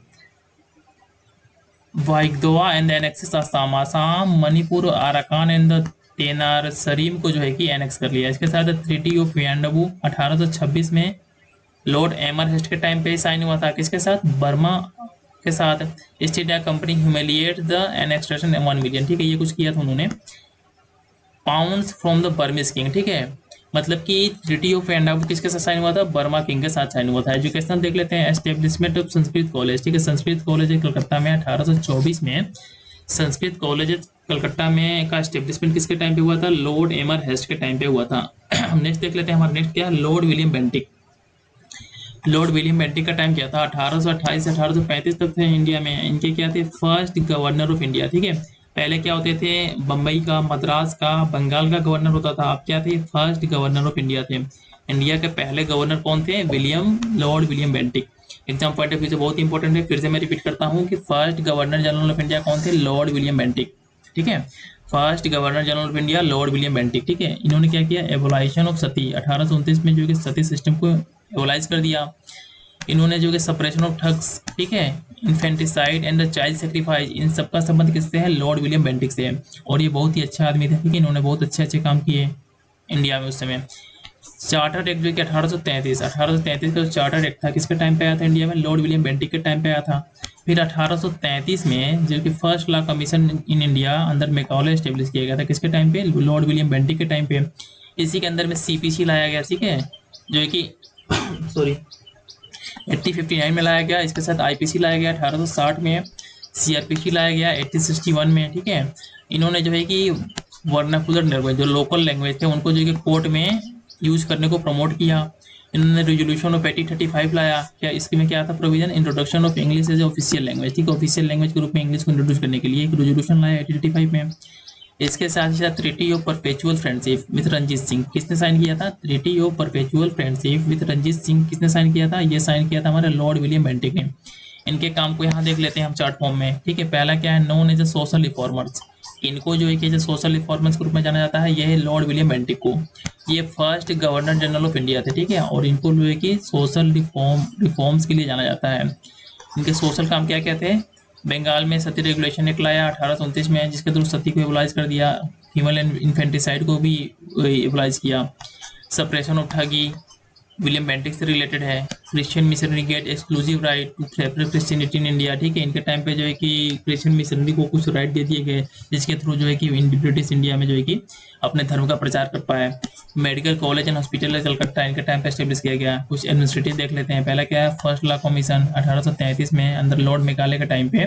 वाइगदोआ and annexes Assam, Assam Manipur Arakan and the Tenasserim को जो है कि एनेक्स कर लिया। इसके साथ ट्रीटी ऑफ यान्डबू 1826 में लॉर्ड एमरहेस्ट के टाइम पे साइन हुआ था। किसके साथ? बर्मा के साथ। East India Company humiliate the annexation 1 million. ठीक है, ये कुछ किया था उन्होंने, pounds from the Burmese king. ठीक है, मतलब कि ट्रीटी ऑफ एंडाबू किसके साथ साइन हुआ था? बर्मा किंग के साथ साइन हुआ था। एजुकेशन देख लेते हैं, एस्टेब्लिशमेंट ऑफ संस्कृत कॉलेज। ठीक है, संस्कृत कॉलेज है कलकत्ता में 1824 में। संस्कृत कॉलेज कलकत्ता में का एस्टेब्लिशमेंट किसके टाइम पे हुआ था? लॉर्ड एमर हेस्ट के टाइम पे हुआ था। नेक्स्ट देख लेते हैं, हमारा नेक्स्ट क्या है? Lord William Bentinck. Lord William Bentinck का टाइम क्या था? 1828 से 1835 तक थे इंडिया में। इनके क्या थे? First governor of India. ठीक है, पहले क्या होते थे? बम्बई का, मद्रास का, बंगाल का गवर्नर होता था। अब क्या थे? फर्स्ट गवर्नर ऑफ इंडिया थे। इंडिया के पहले गवर्नर कौन थे? Lord William Bentinck. Exam point of view से बहुत इंपॉर्टेंट है। फिर से मैं रिपीट करता हूँ कि first governor general of India कौन थे? Lord William Bentinck. ठीक है, first governor general of India Lord William Bentinck. ठीक है, इन्होंने क्या किया? एबोलाइशन ऑफ सती 1829 में जो कि सती सिस्टम को एबोलाइज कर दिया। इन्होंने जो कि सप्रेशन ऑफ ठग्स, ठीक है, infanticide and the child sacrifice, इन सबका संबंध किससे है? लॉर्ड विलियम बेंटिक से है। और ये बहुत ही अच्छा आदमी थे। ठीक है, इन्होंने बहुत अच्छे अच्छे काम किए इंडिया में उस समय। चार्टर एक्ट जो कि 1833 का जो चार्टर एक्ट था किसके टाइम पे आया था इंडिया में? लॉर्ड विलियम बेंटिक के टाइम पे आया था। फिर 1833 में जो कि first law commission in India अंदर मैकॉले स्टेब्लिश किया गया था। किसके टाइम पे? लॉर्ड विलियम बेंटिक के टाइम पे। इसी के अंदर में सीपीसी लाया गया। ठीक है, जो है कि सॉरी 1859 में लाया गया। इसके साथ आईपीसी लाया गया 1860 में। सीआरपीसी लाया गया 1861 में। ठीक है, इन्होंने जो है कि वर्नाकुलर लैंग्वेज, जो लोकल लैंग्वेज थे, उनको जो है कि कोर्ट में यूज करने को प्रमोट किया। इन्होंने रेजोल्यूशन ऑफ 1835 लाया। क्या इसमें क्या था provision? Introduction of English as official language. ठीक है, ऑफिशियल लैंग्वेज के रूप में इंग्लिश को इंट्रोड्यूस करने के लिए एक रेजोल्यूशन लाया 1835 में। इसके साथ ही साथ treaty of perpetual friendship with Ranjit Singh किसने साइन किया था? Treaty of perpetual friendship with Ranjit Singh किसने साइन किया था? ये साइन किया था हमारे लॉर्ड विलियम बेंटिक ने। इनके काम को यहाँ देख लेते हैं हम चार्ट फॉर्म में। ठीक है, पहला क्या है? Known as a social reformers. इनको जो है कि सोशल रिफॉर्मर्स के रूप में जाना जाता है। यह है लॉर्ड विलियम बेंटिक को। ये first governor general of India थे। ठीक है, और इनको जो है कि सोशल रिफॉर्म्स के लिए जाना जाता है। इनके सोशल काम क्या क्या थे? बंगाल में सती रेगुलेशन एक लाया 1829 में, जिसके थ्रू सती को एबलाइज कर दिया। फीमेल इन्फेंटिसाइड को भी एबलाइज किया। Suppression of thuggee William Bentinck से रिलेटेड है। Christian missionary get exclusive right to separate Christianity in India. ठीक है, इनके टाइम पे जो है कि क्रिश्चियन मिशनरी को कुछ राइट दे दिए गए, जिसके थ्रू जो है कि ब्रिटिश इंडिया में जो है कि अपने धर्म का प्रचार कर पाए। Medical college and hospital Calcutta इनके टाइम पे स्टेब्लिश किया गया। कुछ एडमिनिस्ट्रेटिव देख लेते हैं। पहला क्या है? फर्स्ट लॉ कमीशन 1833 में अंदर लॉर्ड मेकाले के टाइम पे,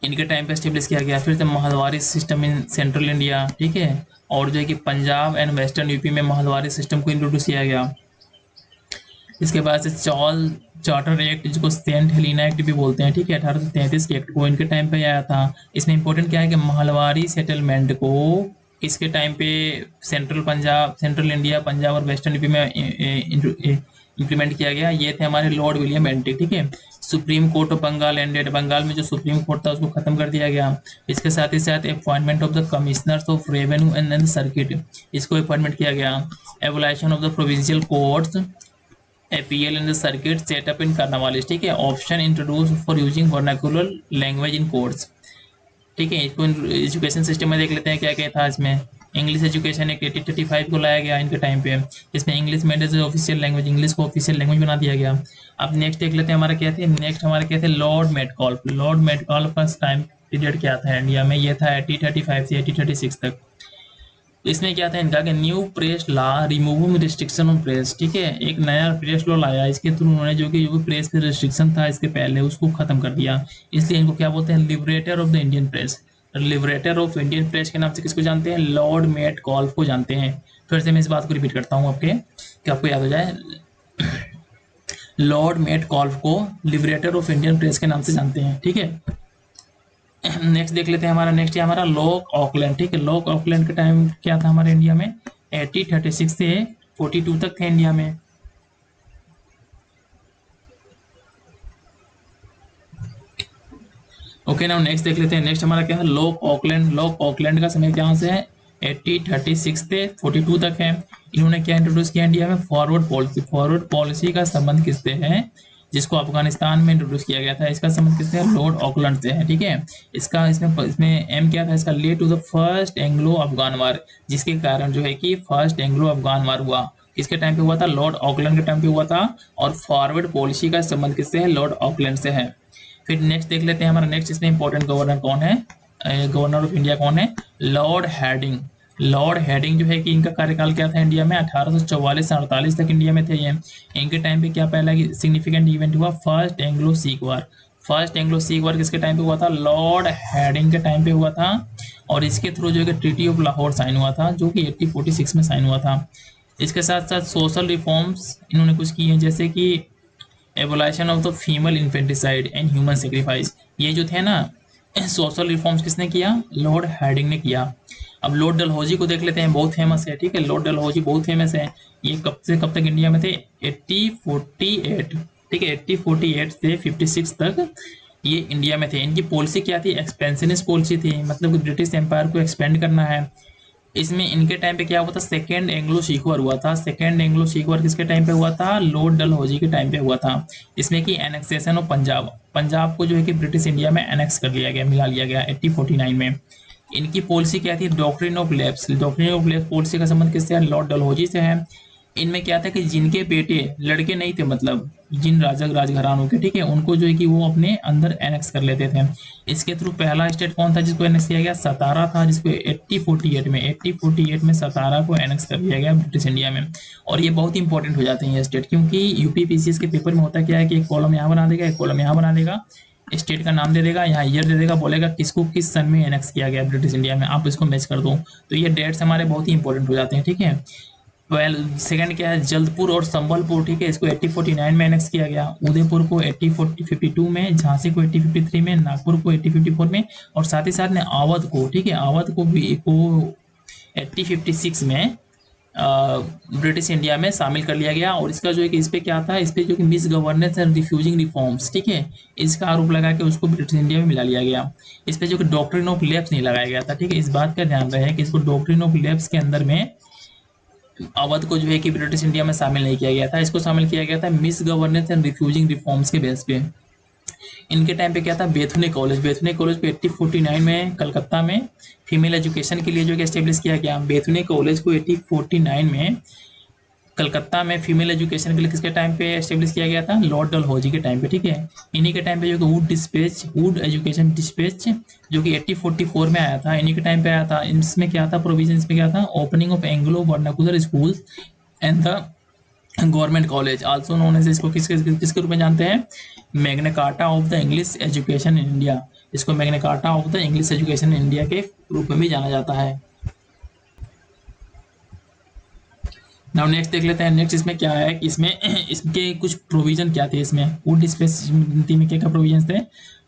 इनके टाइम पे स्टेब्लिश किया गया। फिर से Mahalwari system in central India. ठीक है, और जो है कि पंजाब एंड वेस्टर्न यूपी में महलवारी सिस्टम को इंट्रोड्यूस किया गया। इसके बाद से चॉल चार्टर एक्ट, जिसको सेंट हेलिना एक्ट भी बोलते हैं। ठीक है, 1833 के एक्ट को इनके टाइम पे आया था। इसमें इंपॉर्टेंट क्या है कि महलवारी सेटलमेंट को इसके टाइम पे सेंट्रल इंडिया, पंजाब और वेस्टर्न यूपी में इम्प्लीमेंट किया गया। ये थे हमारे लॉर्ड विलियम बेंटिक। ठीक है, supreme court of Bengal ended, Bengal में जो सुप्रीम कोर्ट था उसको खत्म कर दिया गया। इसके साथ ही साथ appointment of the commissioners of revenue and circuit, इसको अपॉइंटमेंट किया गया। Abolition of the provincial courts APL in the circuit set up in Cornwallis। ठीक है, option introduce for using vernacular language in courts. ठीक है, इसको एजुकेशन सिस्टम में देख लेते हैं क्या क्या था इसमें। इंग्लिश एजुकेशन एक 1835 को लाया गया इनके टाइम पे, जिसमें English made as official language, English को ऑफिशियल लैंग्वेज बना दिया गया। अब नेक्स्ट देख लेते हैं हमारा क्या थे। नेक्स्ट हमारे क्या थे? लॉर्ड मेटकॉल्फ। लॉर्ड मेटकॉल्फ का टाइम पीरियड क्या था इंडिया में? ये था 1835 से 1836 तक। तो इसमें क्या था इनका कि new press law removing restriction on press. ठीक है, एक नया प्रेस लॉ लाया। इसके थ्रू उन्होंने जो कि जो प्रेस का रिस्ट्रिक्शन था इसके पहले, उसको खत्म कर दिया। इसलिए इनको क्या बोलते हैं? Liberator of the Indian press. Liberator of Indian press के नाम से किसको जानते हैं? लॉर्ड मेटकॉल्फ को जानते हैं। फिर से मैं इस बात को रिपीट करता हूँ आपके, कि आपको याद हो जाए। लॉर्ड मेटकॉल्फ को लिबरेटर ऑफ इंडियन प्रेस के नाम से जानते हैं, ठीक है। नेक्स्ट देख लेते हैं, हमारा नेक्स्ट है हमारा लॉर्ड ऑकलैंड, ठीक है। लॉर्ड ऑकलैंड का टाइम क्या था हमारे इंडिया में? 1836 से 42 तक थे इंडिया में। ओके ना, नेक्स्ट देख लेते हैं। नेक्स्ट हमारा क्या है? Lord Auckland. लॉर्ड ऑकलैंड का समय कहाँ से है? 1836 से 42 तक है। इन्होंने क्या इंट्रोड्यूस किया इंडिया में? Forward policy. फॉरवर्ड पॉलिसी का संबंध किससे है? जिसको अफगानिस्तान में इंट्रोड्यूस किया गया था, इसका संबंध किससे है? लॉर्ड ऑकलैंड से है, ठीक है। इसका इसमें इसमें एम क्या था इसका? Lead to the first Anglo Afghan war, जिसके कारण जो है कि फर्स्ट एंग्लो अफगान वार हुआ। किसके टाइम पे हुआ था? लॉर्ड ऑकलैंड के टाइम पे हुआ था। और फॉरवर्ड पॉलिसी का संबंध किससे है? लॉर्ड ऑकलैंड से है। फिर नेक्स्ट देख लेते हैं, हमारा नेक्स्ट इसमें इंपॉर्टेंट गवर्नर कौन है? गवर्नर ऑफ इंडिया कौन है? Lord heading. लॉर्ड हैडिंग जो है कि इनका कार्यकाल क्या था इंडिया में? 1844 से 48 तक इंडिया में थे ये। इनके टाइम पे क्या पहला सिग्निफिकेंट इवेंट हुआ? फर्स्ट एंग्लो सिख वार। फर्स्ट एंग्लो सिख वार किसके टाइम पे हुआ था? लॉर्ड हैडिंग के टाइम पे हुआ था। और इसके थ्रू जो है ट्रीटी ऑफ लाहौर साइन हुआ था, जो कि 1846 में साइन हुआ था। इसके साथ साथ सोशल रिफॉर्म्स इन्होंने कुछ किए हैं, जैसे कि abolition of the female infanticide and human sacrifice. ये जो थे ना सोशल रिफॉर्म्स किसने किया? लॉर्ड हैडिंग ने किया। अब लॉर्ड डलहौजी को देख लेते हैं, बहुत फेमस है, ठीक है। लॉर्ड डलहौजी बहुत फेमस है। ये कब से कब तक इंडिया में थे? 1848, ठीक है। 1848 से 56 तक ये इंडिया में थे। इनकी पॉलिसी क्या थी? एक्सपेंशनिस्ट पॉलिसी थी, मतलब कि ब्रिटिश एम्पायर को एक्सपेंड करना है। इसमें इनके टाइम पे क्या हुआ था? सेकेंड एंग्लो सिख वॉर हुआ था। सेकेंड एंग्लो सिख वॉर किसके टाइम पे हुआ था? लॉर्ड डलहौजी के टाइम पे हुआ था। इसमें कि एनेक्सेशन ऑफ पंजाब, पंजाब को जो है कि ब्रिटिश इंडिया में एनेक्स कर लिया गया, मिला लिया गया 1849 में। इनकी पॉलिसी क्या थी? Doctrine of lapse. Doctrine of lapse policy का संबंध किससे है? लॉर्ड डलहौजी से है। इनमें क्या था कि जिनके बेटे लड़के नहीं थे, मतलब जिन राजा राजघरानों के, ठीक है, उनको जो है कि वो अपने अंदर एनेक्स कर लेते थे। इसके थ्रू पहला स्टेट कौन था जिसको एनेक्स किया गया? सतारा था, जिसको 1848 में सतारा को एनेक्स कर लिया गया ब्रिटिश इंडिया में। और ये बहुत इंपॉर्टेंट हो जाते हैं ये स्टेट, क्योंकि यूपीपीसीएस के पेपर में होता क्या है कि एक कॉलम यहाँ बना देगा, एक कॉलम यहाँ बना देगा, स्टेट का नाम दे देगा, यहाँ ईयर दे देगा, बोलेगा किसको किस सन में एनेक्स किया गया ब्रिटिश इंडिया में, आप इसको मैच कर दो। तो ये डेट्स हमारे बहुत ही इंपॉर्टेंट हो जाते हैं, ठीक है। सेकंड क्या है? जल्दपुर और संबलपुर, ठीक है, इसको 1849 में एनेक्स किया गया। उदयपुर को 1852 में, झांसी को 1853 में, नागपुर को 1854 में, और साथ ही साथ ने अवध को, ठीक है, अवध को भी को 1856 में ब्रिटिश इंडिया में शामिल कर लिया गया। और इसका जो है कि इस पे क्या था? इस पे जो कि miss governance and refusing reforms, ठीक है, इसका आरोप लगा के उसको ब्रिटिश इंडिया में मिला लिया गया। इस पे जो कि डॉक्ट्रिन ऑफ लैप्स नहीं लगाया गया था, ठीक है, इस बात का ध्यान रहे कि इसको डॉक्ट्रिन ऑफ लैप्स के अंदर में अवध को जो है कि ब्रिटिश इंडिया में शामिल नहीं किया गया था। इसको शामिल किया गया था miss governance and refusing reforms के बेस पे। इनके टाइम पे क्या था? बेथुने कॉलेज, बेथुने कॉलेज को 1849 में कलकत्ता में फीमेल एजुकेशन के लिए जो है एस्टेब्लिश किया गया। बेथुने कॉलेज को 1849 में कलकत्ता में फीमेल एजुकेशन के लिए किसके टाइम पे एस्टेब्लिश किया गया था? लॉर्ड डलहौजी के टाइम पे, ठीक है। इन्हीं के टाइम पे जो कि Wood dispatch, would education dispatch, जो कि 1844 में आया था, इन्हीं के टाइम पे आया था। इसमें क्या था? प्रोविजन में क्या था? Opening of Anglo vernacular schools and the government college, also known as, इसको किसके किसके रूप में जानते हैं? Magna Carta of the English education in India. इसको Magna Carta of the English education in India के रूप में भी जाना जाता है। नाउ नेक्स्ट देख लेते हैं। नेक्स्ट इसमें क्या है कि इसमें इसके कुछ प्रोविजन क्या थे इसमें, वुड स्पेस नीति में क्या क्या प्रोविजन थे?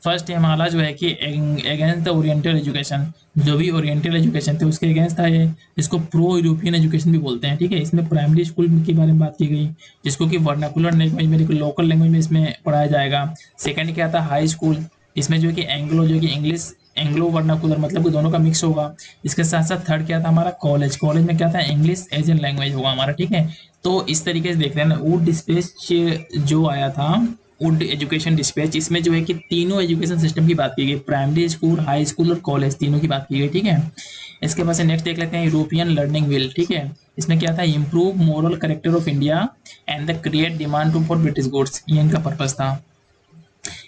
फर्स्ट हमारा जो है कि अगेंस्ट द ओरिएंटल एजुकेशन, जो भी ओरिएंटल एजुकेशन थे उसके अगेंस्ट था ये। इसको प्रो यूरोपियन एजुकेशन भी बोलते हैं, ठीक है। इसमें प्राइमरी स्कूल के बारे में बात की गई, जिसको कि वर्नाकुलर लैंग्वेज में, लोकल लैंग्वेज में इसमें पढ़ाया जाएगा। सेकंड क्या था? हाई स्कूल, इसमें जो है कि एंग्लो, जो कि इंग्लिश एंग्लो वर्नाकुलर, मतलब कि दोनों का मिक्स होगा। इसके साथ साथ थर्ड क्या था हमारा? कॉलेज, कॉलेज में क्या था? इंग्लिश एज एन लैंग्वेज होगा हमारा, ठीक है। तो इस तरीके से देख रहे हैं ना, वुड डिस्पैच जो आया था, वुड एजुकेशन डिस्पैच, इसमें जो है कि तीनों एजुकेशन सिस्टम की बात की गई, प्राइमरी स्कूल, हाई स्कूल और कॉलेज, तीनों की बात की गई, ठीक है। इसके बाद से नेक्स्ट देख लेते हैं यूरोपियन लर्निंग विल, ठीक है। इसमें क्या था? Improve moral character of India and the create demand to for British goods, ये इनका पर्पज था।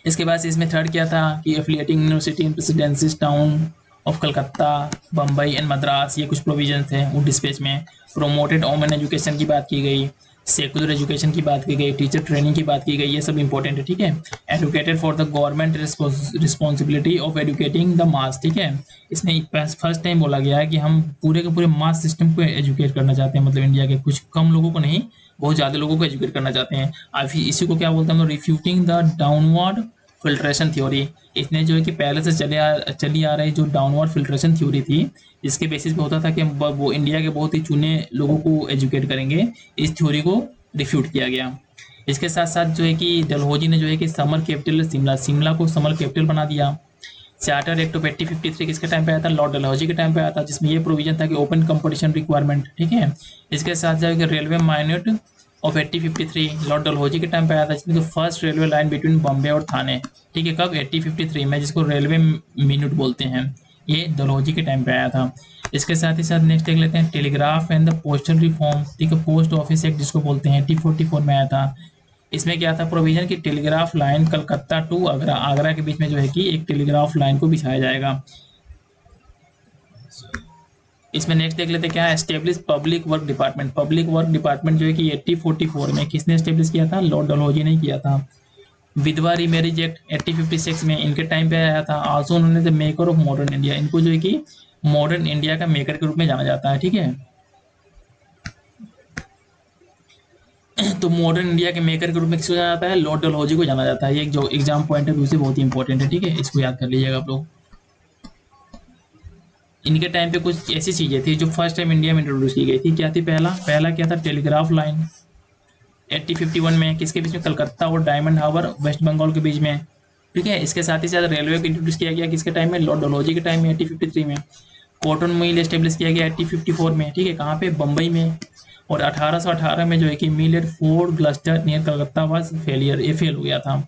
इसके बाद इसमें थर्ड क्या था कि affiliating university in presidency town of Calcutta, Bombay and Madras, ये कुछ प्रोविजन थे वो डिस्पैच में। प्रोमोटेड वुमेन एजुकेशन की बात की गई, सेकुलर एजुकेशन की बात की गई, टीचर ट्रेनिंग की बात की गई, ये सब इंपॉर्टेंट है, ठीक है। Advocated for the government responsibility of educating the mass, ठीक है। इसमें फर्स्ट टाइम बोला गया है कि हम पूरे के पूरे मास सिस्टम को एजुकेट करना चाहते हैं, मतलब इंडिया के कुछ कम लोगों को नहीं, बहुत ज़्यादा लोगों को एजुकेट करना चाहते हैं। अब इसी को क्या बोलते हैं हम, रिफ्यूटिंग द डाउनवर्ड फिल्ट्रेशन थ्योरी। इसने जो है कि पहले से चली आ रही जो डाउनवर्ड फिल्ट्रेशन थ्योरी थी, इसके बेसिस पे होता था कि हम वो इंडिया के बहुत ही चुने लोगों को एजुकेट करेंगे, इस थ्योरी को रिफ्यूट किया गया। इसके साथ साथ जो है कि डलहौजी ने जो है कि समर कैपिटल शिमला, शिमला को समर कैपिटल बना दिया। चार्टर एक्ट ऑफ 1853 किसके टाइम पे आया था, लॉर्ड डलहौजी के टाइम पे आया था, जिसमें ये प्रोविजन था कि ओपन कंपटीशन रिक्वायरमेंट, ठीक है। इसके साथ जो है रेलवे माइनट ऑफ 1853 लॉर्ड डलहौजी के टाइम पे आया था, जिसमें first railway line between Bombay और थाने, ठीक है, कब 1853 में, जिसको रेलवे मिनट बोलते हैं, ये डलहौजी के टाइम पे आया था। इसके साथ ही साथ नेक्स्ट देख लेते हैं telegraph and the postal reform, ठीक है, पोस्ट ऑफिस एक्ट जिसको बोलते हैं, 1844 में आया था। इसमें क्या था प्रोविजन की telegraph line Calcutta to Agra, Agra के बीच में जो है कि एक टेलीग्राफ लाइन को बिछाया जाएगा। इसमें नेक्स्ट देख लेते हैं क्या है, establish public work department. Public work department जो है कि 1844 में किसने एस्टेब्लिश किया था, लॉर्ड डलहौजी ने किया था। विधवा रीमैरिज एक्ट 1856 में इनके टाइम पे आया था। आल्सो उन्होंने the maker of modern India, इनको जो है कि मॉडर्न इंडिया का मेकर के रूप में जाना जाता है, ठीक है। तो मॉडर्न इंडिया के मेकर के रूप में किसको जाना जाता है, लॉर्ड डलहौजी को जाना जाता है। ये जो एग्जाम पॉइंट है से बहुत ही इंपॉर्टेंट है, ठीक है, इसको याद कर लीजिएगा आप लोग। इनके टाइम पे कुछ ऐसी चीजें थी जो फर्स्ट टाइम इंडिया में इंट्रोड्यूस की गई थी। क्या थी, पहला पहला क्या था, टेलीग्राफ लाइन 1851 में, किसके बीच में, कलकत्ता और डायमंड हार्बर वेस्ट बंगाल के बीच में, ठीक है। इसके साथ ही साथ रेलवे को इंट्रोड्यूस किया गया किसके टाइम में, लॉर्ड डलहौजी के टाइम में 1853 में। कॉटन मिल एस्टेब्लिश किया गया 1854 में, ठीक है, कहाँ पे, बम्बई में। और 1818 में जो है कि mill at Fort Gloster near Calcutta was failure, ये फेल हो गया था।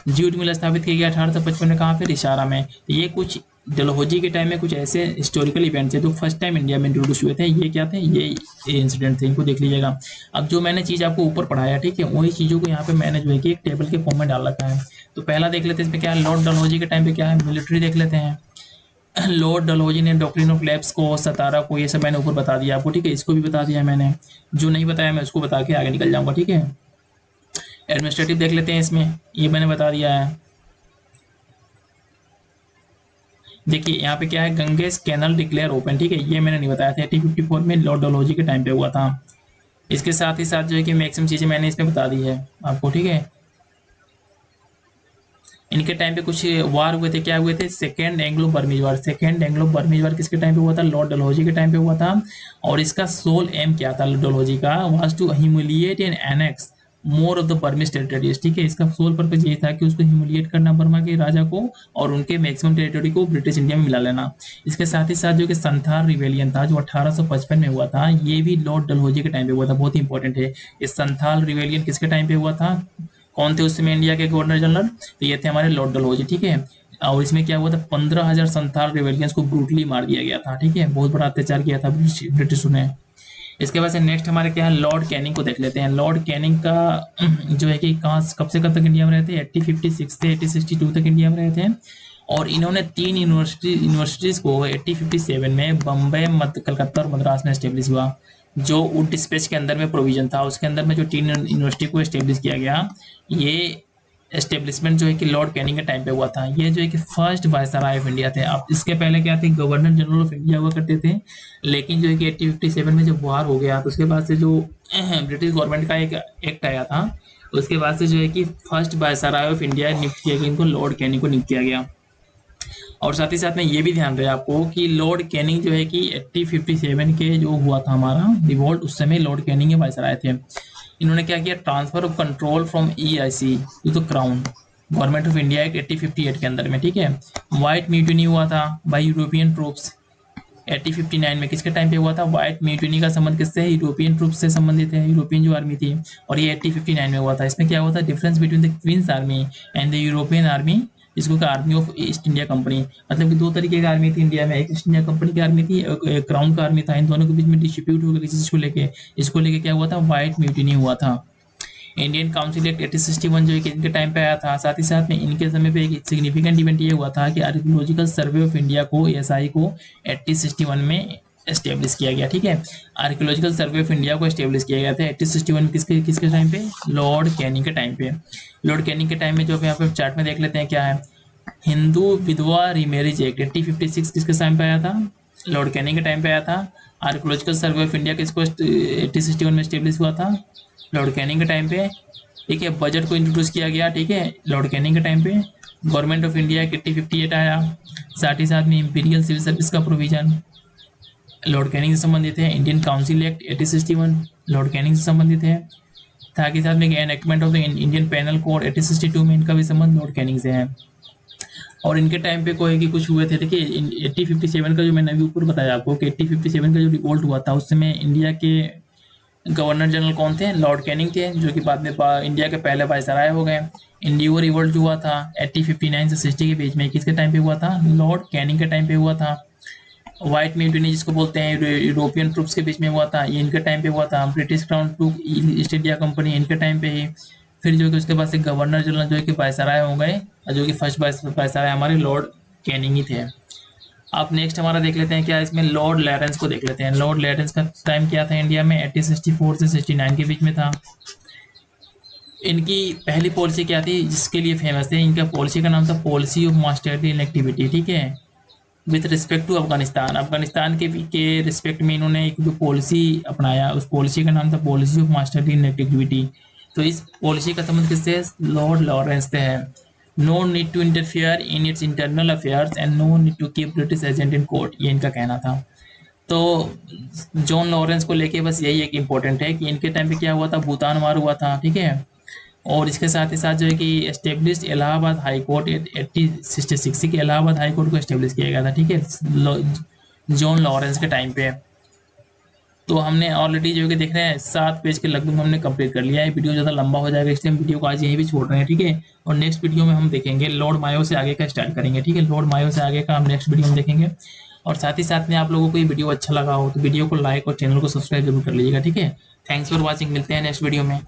जूट मिल स्थापित किया गया 1855 में, कहाँ पे, रिशारा में। ये कुछ डलहौजी के टाइम में कुछ ऐसे हिस्टोरिकल इवेंट्स थे जो फर्स्ट टाइम इंडिया में इंट्रोड्यूस हुए थे। ये क्या थे, ये इंसिडेंट थे, इनको देख लीजिएगा। अब जो मैंने चीज़ आपको ऊपर पढ़ाया, ठीक है, वही चीज़ों को यहाँ पे मैंने जो है कि एक टेबल के फॉर्म में डाल रखा है। तो पहला देख लेते हैं इसमें क्या है, लॉर्ड डलहौजी के टाइम पे क्या है, मिलिट्री देख लेते हैं। लॉर्ड डलहौजी ने डॉक्ट्रिन ऑफ लैब्स को, सतारा को, ये सब मैंने ऊपर बता दिया आपको, ठीक है। इसको भी बता दिया मैंने, जो नहीं बताया मैं उसको बता के आगे निकल जाऊंगा, ठीक है। एडमिनिस्ट्रेटिव देख लेते हैं इसमें, ये मैंने बता दिया है। देखिए यहाँ पे क्या है, गंगेस कैनल डिक्लेयर ओपन, ठीक है, ये मैंने नहीं बताया था, 1854 में लॉर्ड डलहौजी के टाइम पे हुआ था। इसके साथ ही साथ जो है कि मैक्सिमम चीज़ें मैंने इसमें बता दी है आपको, ठीक है। इनके टाइम पे कुछ वार हुए थे, क्या हुए थे, सेकेंड एंग्लो बर्मीज वार। सेकेंड एंग्लो बर्मीज वार किसके टाइम पे हुआ था, लॉर्ड डलहौजी के टाइम पे हुआ था। और इसका सोल एम क्या था डलहौजी का, was to humiliate and annex more of the Burmese territories, ठीक है। इसका सोल पर्पज ये था कि उसको ह्यूमिलिएट करना बर्मा के राजा को, और उनके मैक्सिमम टेरिटरी को ब्रिटिश इंडिया में मिला लेना। इसके साथ ही साथ जो कि संथाल रिवेलियन था जो 1855 में हुआ था, ये भी लॉर्ड डलहौजी के टाइम पे हुआ था, बहुत ही इंपॉर्टेंट है। इस संथाल रिवेलियन किसके टाइम पे हुआ था, कौन थे उस समय इंडिया के गवर्नर जनरल, तो ये थे हमारे लॉर्ड डलहौजी, ठीक है। और इसमें क्या हुआ था, 15,000 संथाल रिवेलियंस को ब्रूटली मार दिया गया था, ठीक है, बहुत बड़ा अत्याचार किया था ब्रिटिशों ने। इसके बाद से नेक्स्ट हमारे क्या है, लॉर्ड कैनिंग को देख लेते हैं। लॉर्ड कैनिंग का जो है कि कहाँ कब से कब तक इंडिया में रहते हैं, 1856 से 1862 तक इंडिया में रहे थे। और इन्होंने तीन यूनिवर्सिटीज़ को 1857 में बम्बई, मध्य कलकत्ता और मद्रास में एस्टेब्लिश हुआ। जो वुड डिस्पैच के अंदर में प्रोविजन था, उसके अंदर में जो तीन यूनिवर्सिटी को एस्टेब्लिश किया गया, ये एस्टेब्लिशमेंट जो है कि लॉर्ड कैनिंग के टाइम पे हुआ था। ये जो है कि फर्स्ट वायसराय ऑफ इंडिया थे। अब इसके पहले क्या थे, गवर्नर जनरल ऑफ इंडिया हुआ करते थे। लेकिन जो है कि 1857 में जब वार हो गया, तो उसके बाद से जो ब्रिटिश गवर्नमेंट का एक एक्ट आया था, उसके बाद से जो है कि फर्स्ट वायसराय ऑफ इंडिया नियुक्त किया गया, इनको लॉर्ड कैनिंग को नियुक्त किया गया। और साथ ही साथ में ये भी ध्यान रहे आपको कि लॉर्ड कैनिंग जो है कि 1857 के जो हुआ था हमारा रिवॉल्ट, उस समय लॉर्ड कैनिंग के वायसराय थे। इन्होंने क्या किया, transfer of control from EIC to the crown, government of India act 1858 के अंदर में, ठीक है। व्हाइट म्यूटिनी हुआ था बाय यूरोपियन ट्रूप्स 1859 में, किसके टाइम पे हुआ था, व्हाइट म्यूटिनी का संबंध किससे है, यूरोपियन ट्रूप से संबंधित है, यूरोपियन जो आर्मी थी। और ये 1859 में हुआ था। इसमें क्या हुआ था, difference between the queen's army and the European army, जिसको army of East India company, मतलब कि दो तरीके की आर्मी थी इंडिया में, एक ईस्ट इंडिया कंपनी की आर्मी थी, एक क्राउन का आर्मी था। इन दोनों के बीच में डिस्ट्रीब्यूट हो गया किसी चीज को लेके, इसको लेके क्या हुआ था, व्हाइट म्यूटिनी हुआ था। इंडियन काउंसिल एक्ट 1861 जो है कि इनके टाइम पे आया था। साथ ही साथ में इनके समय पे एक सिग्निफिकेंट इवेंट ये हुआ था कि आर्कियोलॉजिकल सर्वे ऑफ इंडिया को, एएसआई को 1861 में एस्टेब्लिश किया गया। ठीक है, आर्कियोलॉजिकल सर्वे ऑफ इंडिया को एस्टेब्लिश किया गया था 1861 में। किसके किसके टाइम पे? लॉर्ड कैनिंग के टाइम पे। लॉर्ड कैनिंग के टाइम में जो यहाँ पे चार्ट में देख लेते हैं क्या है। हिंदू विधवा रीमैरिज एक्ट 1856 किसके टाइम पे आया था? लॉर्ड कैनिंग के टाइम पे आया था। आर्कियोलॉजिकल सर्वे ऑफ इंडिया किसको 1861 में स्टेब्लिश हुआ था? लॉर्ड कैनिंग के टाइम पे। ठीक है, बजट को इंट्रोड्यूस किया गया, ठीक है, लॉर्ड कैनिंग के टाइम पे। गवर्नमेंट ऑफ इंडिया 1858 आया। साथ ही साथ में इंपीरियल सिविल सर्विस का प्रोविजन लॉर्ड कैनिंग से संबंधित है। Indian council act 1861 Lord Canning से संबंधित है। साथ ही साथ में enactment of the Indian penal code 1862 में इनका भी संबंध लॉर्ड कैनिंग से है। और इनके टाइम पे कोई कि कुछ हुए थे। देखिए 1857 का जो मैंने अभी ऊपर बताया आपको कि 1857 का जो रिवोल्ट हुआ था उस समय इंडिया के गवर्नर जनरल कौन थे? लॉर्ड कैनिंग थे, जो कि बाद में इंडिया के पहले वायसराय हो गए। इंडिगो रिवोल्ट जो हुआ था 1859 से 60 के बीच में किसके टाइम पे हुआ था? लॉर्ड कैनिंग के टाइम पे हुआ था। व्हाइट म्यूटिनी जिसको बोलते हैं यूरोपियन ट्रूप्स के बीच में हुआ था, ये इनके टाइम पे हुआ था। British crown to East India company इनके टाइम पे ही। फिर जो कि उसके बाद से गवर्नर जनरल जो है कि वायसराय हो गए, और जो कि फर्स्ट वायसराय हमारे लॉर्ड कैनिंग ही थे। अब नेक्स्ट हमारा देख लेते हैं क्या इसमें, लॉर्ड लॉरेंस को देख लेते हैं। लॉर्ड लॉरेंस का टाइम क्या था इंडिया में? 1864 से 69 के बीच में था। इनकी पहली पॉलिसी क्या थी जिसके लिए फेमस थे? इनका पॉलिसी का नाम था पॉलिसी ऑफ मास्टरली इनएक्टिविटी। ठीक है, with respect to Afghanistan. Afghanistan के रिस्पेक्ट में इन्होंने एक जो पॉलिसी अपनाया, उस पॉलिसी का नाम था पॉलिसी ऑफ मास्टरली इनएक्टिविटी। तो इस पॉलिसी का संबंध किससे? लॉर्ड लॉरेंस से है। No need to interfere in its internal affairs and no need to keep British agent in court, ये इनका कहना था। तो जॉन लॉरेंस को लेके बस यही एक इम्पोर्टेंट है कि इनके टाइम पे क्या हुआ था, भूतान वार हुआ था। ठीक है, और इसके साथ ही साथ जो है कि एस्टेब्लिश इलाहाबाद हाई कोर्ट 1866 के इलाहाबाद हाई कोर्ट को एस्टेब्लिश किया गया था। ठीक है, जॉन लॉरेंस के टाइम पे। तो हमने ऑलरेडी जो है कि देख रहे हैं 7 पेज के लगभग हमने कंप्लीट कर लिया है। वीडियो ज़्यादा लंबा हो जाएगा इसलिए हम वीडियो को आज यहीं भी छोड़ रहे हैं। ठीक है, और नेक्स्ट वीडियो में हम देखेंगे लॉर्ड मायो से आगे का स्टार्ट करेंगे। ठीक है, लॉर्ड मायो से आगे का हम नेक्स्ट वीडियो में देखेंगे। और साथ ही साथ में आप लोगों को ये वीडियो अच्छा लगा हो तो वीडियो को लाइक और चैनल को सब्सक्राइब जरूर कर लीजिएगा। ठीक है, थैंक्स फॉर वॉचिंग, मिलते हैं नेक्स्ट वीडियो में।